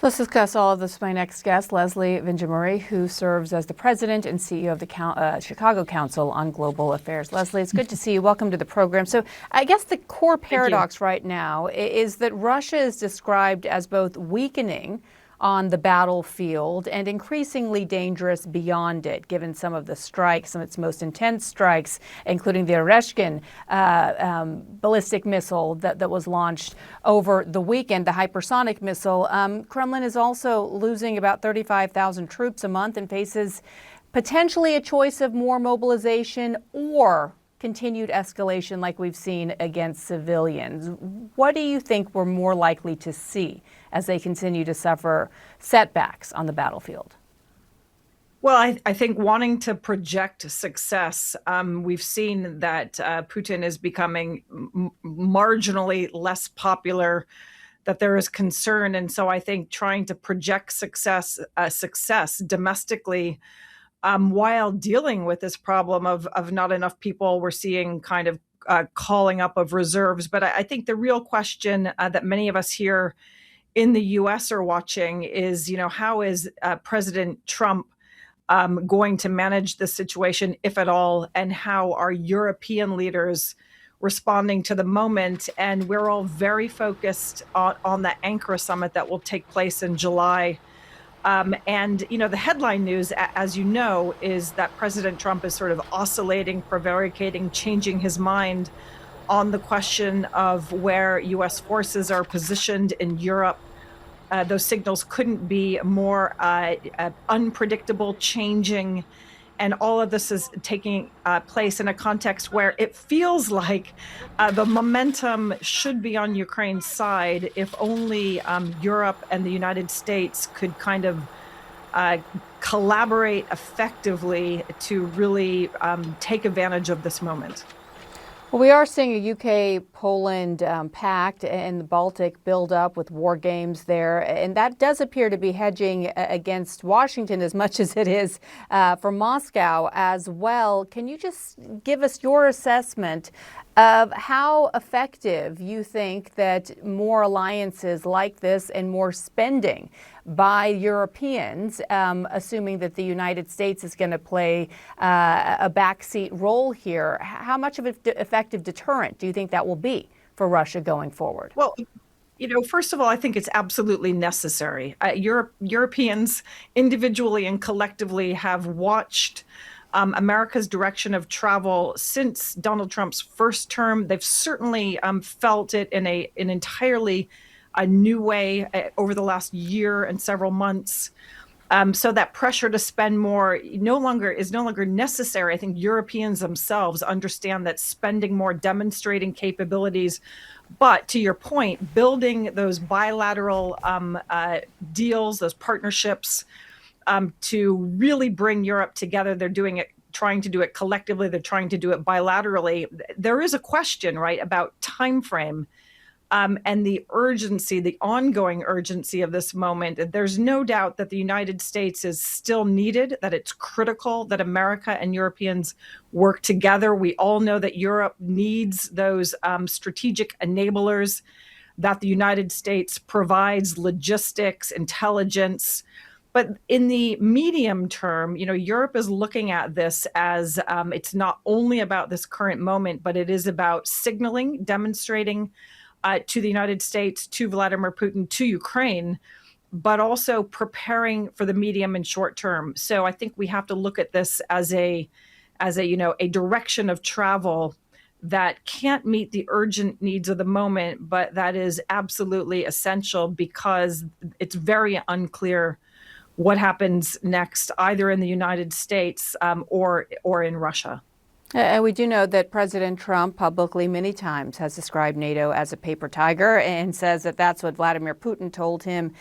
Let's discuss all of this with my next guest, Leslie Vinjamuri, who serves as the president and CEO of the Chicago Council on Global Affairs. Leslie, it's good to see you. Welcome to the program. So I guess the core paradox right now is that Russia is described as both weakening on the battlefield and increasingly dangerous beyond it, given some of the strikes, some of its most intense strikes, including the Oreshkin ballistic missile that was launched over the weekend, the hypersonic missile. Kremlin is also losing about 35,000 troops a month and faces potentially a choice of more mobilization or continued escalation like we've seen against civilians. What do you think we're more likely to see as they continue to suffer setbacks on the battlefield? Well, I think wanting to project success, we've seen that Putin is becoming marginally less popular, that there is concern. And so I think trying to project success domestically while dealing with this problem of not enough people, we're seeing kind of calling up of reserves. But I think the real question that many of us here in the U.S. are watching is, how is President Trump going to manage this situation, if at all, and how are European leaders responding to the moment? And we're all very focused on the Ankara summit that will take place in July. And the headline news, as you know, is that President Trump is sort of oscillating, prevaricating, changing his mind on the question of where U.S. forces are positioned in Europe. Those signals couldn't be more unpredictable, changing. And all of this is taking place in a context where it feels like the momentum should be on Ukraine's side if only Europe and the United States could kind of collaborate effectively to really take advantage of this moment. Well, we are seeing a UK-Poland pact and the Baltic build up with war games there. And that does appear to be hedging against Washington as much as it is for Moscow as well. Can you just give us your assessment of how effective you think that more alliances like this and more spending by Europeans, assuming that the United States is going to play a backseat role here, how much of an effective deterrent do you think that will be for Russia going forward? Well, first of all, I think it's absolutely necessary. Europeans individually and collectively have watched America's direction of travel since Donald Trump's first term. They've certainly felt it in an entirely new way over the last year and several months. So that pressure to spend more is no longer necessary. I think Europeans themselves understand that spending more, demonstrating capabilities. But to your point, building those bilateral deals, those partnerships, to really bring Europe together. They're trying to do it collectively. They're trying to do it bilaterally. There is a question, right, about time frame and the urgency, the ongoing urgency of this moment. There's no doubt that the United States is still needed, that it's critical that America and Europeans work together. We all know that Europe needs those strategic enablers, that the United States provides logistics, intelligence. But in the medium term, Europe is looking at this as it's not only about this current moment, but it is about signaling, demonstrating to the United States, to Vladimir Putin, to Ukraine, but also preparing for the medium and short term. So I think we have to look at this as a direction of travel that can't meet the urgent needs of the moment, but that is absolutely essential because it's very unclear what happens next, either in the United States or in Russia. And we do know that President Trump publicly many times has described NATO as a paper tiger and says that that's what Vladimir Putin told him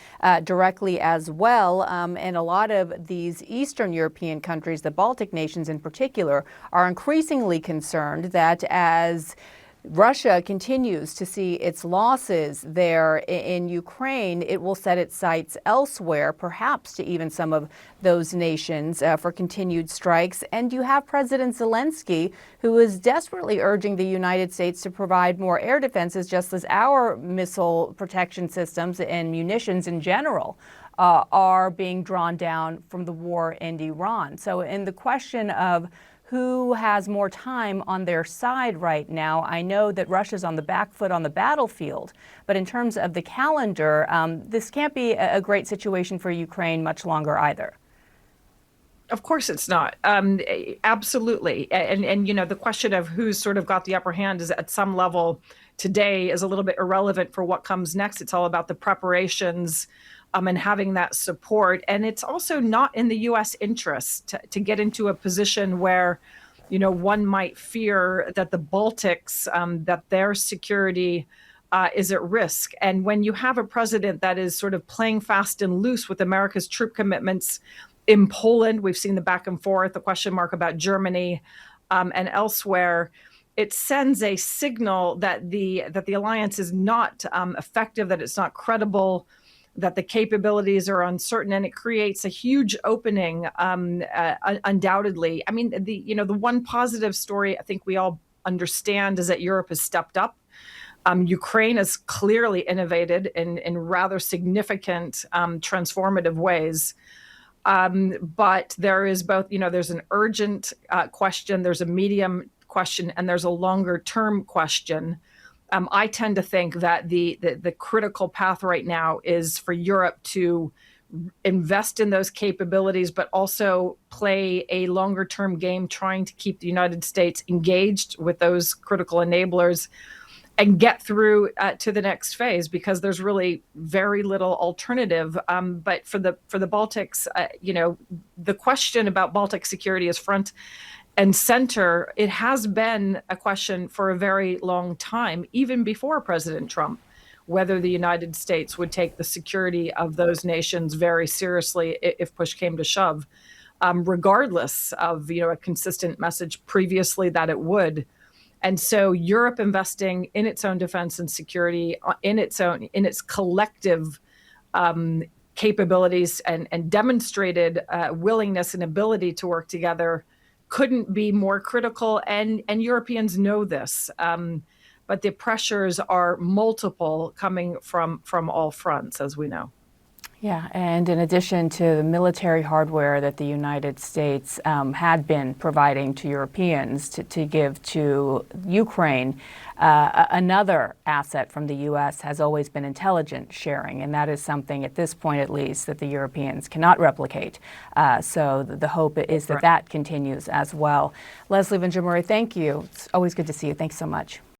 directly as well. And a lot of these Eastern European countries, the Baltic nations in particular, are increasingly concerned that as Russia continues to see its losses there in Ukraine, it will set its sights elsewhere, perhaps to even some of those nations for continued strikes. And you have President Zelensky, who is desperately urging the United States to provide more air defenses, just as our missile protection systems and munitions in general are being drawn down from the war in Iran. So in the question of who has more time on their side right now, I know that Russia's on the back foot on the battlefield, but in terms of the calendar, this can't be a great situation for Ukraine much longer either. Of course it's not. Absolutely. And you know, the question of who's sort of got the upper hand is at some level today is a little bit irrelevant for what comes next. It's all about the preparations and having that support. And it's also not in the U.S. interest to get into a position where, you know, one might fear that the Baltics, that their security is at risk. And when you have a president that is sort of playing fast and loose with America's troop commitments in Poland, we've seen the back and forth, the question mark about Germany and elsewhere, it sends a signal that the alliance is not effective, that it's not credible, that the capabilities are uncertain, and it creates a huge opening, undoubtedly. I mean, the one positive story I think we all understand is that Europe has stepped up. Ukraine has clearly innovated in rather significant, transformative ways. But there is both, there's an urgent question, there's a medium question, and there's a longer term question. I tend to think that the critical path right now is for Europe to invest in those capabilities, but also play a longer term game trying to keep the United States engaged with those critical enablers and get through to the next phase, because there's really very little alternative. But for the Baltics, the question about Baltic security is front and center. It has been a question for a very long time, even before President Trump, whether the United States would take the security of those nations very seriously if push came to shove, regardless of a consistent message previously that it would. And so Europe investing in its own defense and security, in its collective capabilities and demonstrated willingness and ability to work together couldn't be more critical, and Europeans know this. But the pressures are multiple coming from all fronts, as we know. Yeah, and in addition to the military hardware that the United States had been providing to Europeans to give to Ukraine, another asset from the U.S. has always been intelligence sharing, and that is something, at this point at least, that the Europeans cannot replicate. So the hope is that that continues as well. Leslie Vinjamuri, thank you. It's always good to see you. Thanks so much.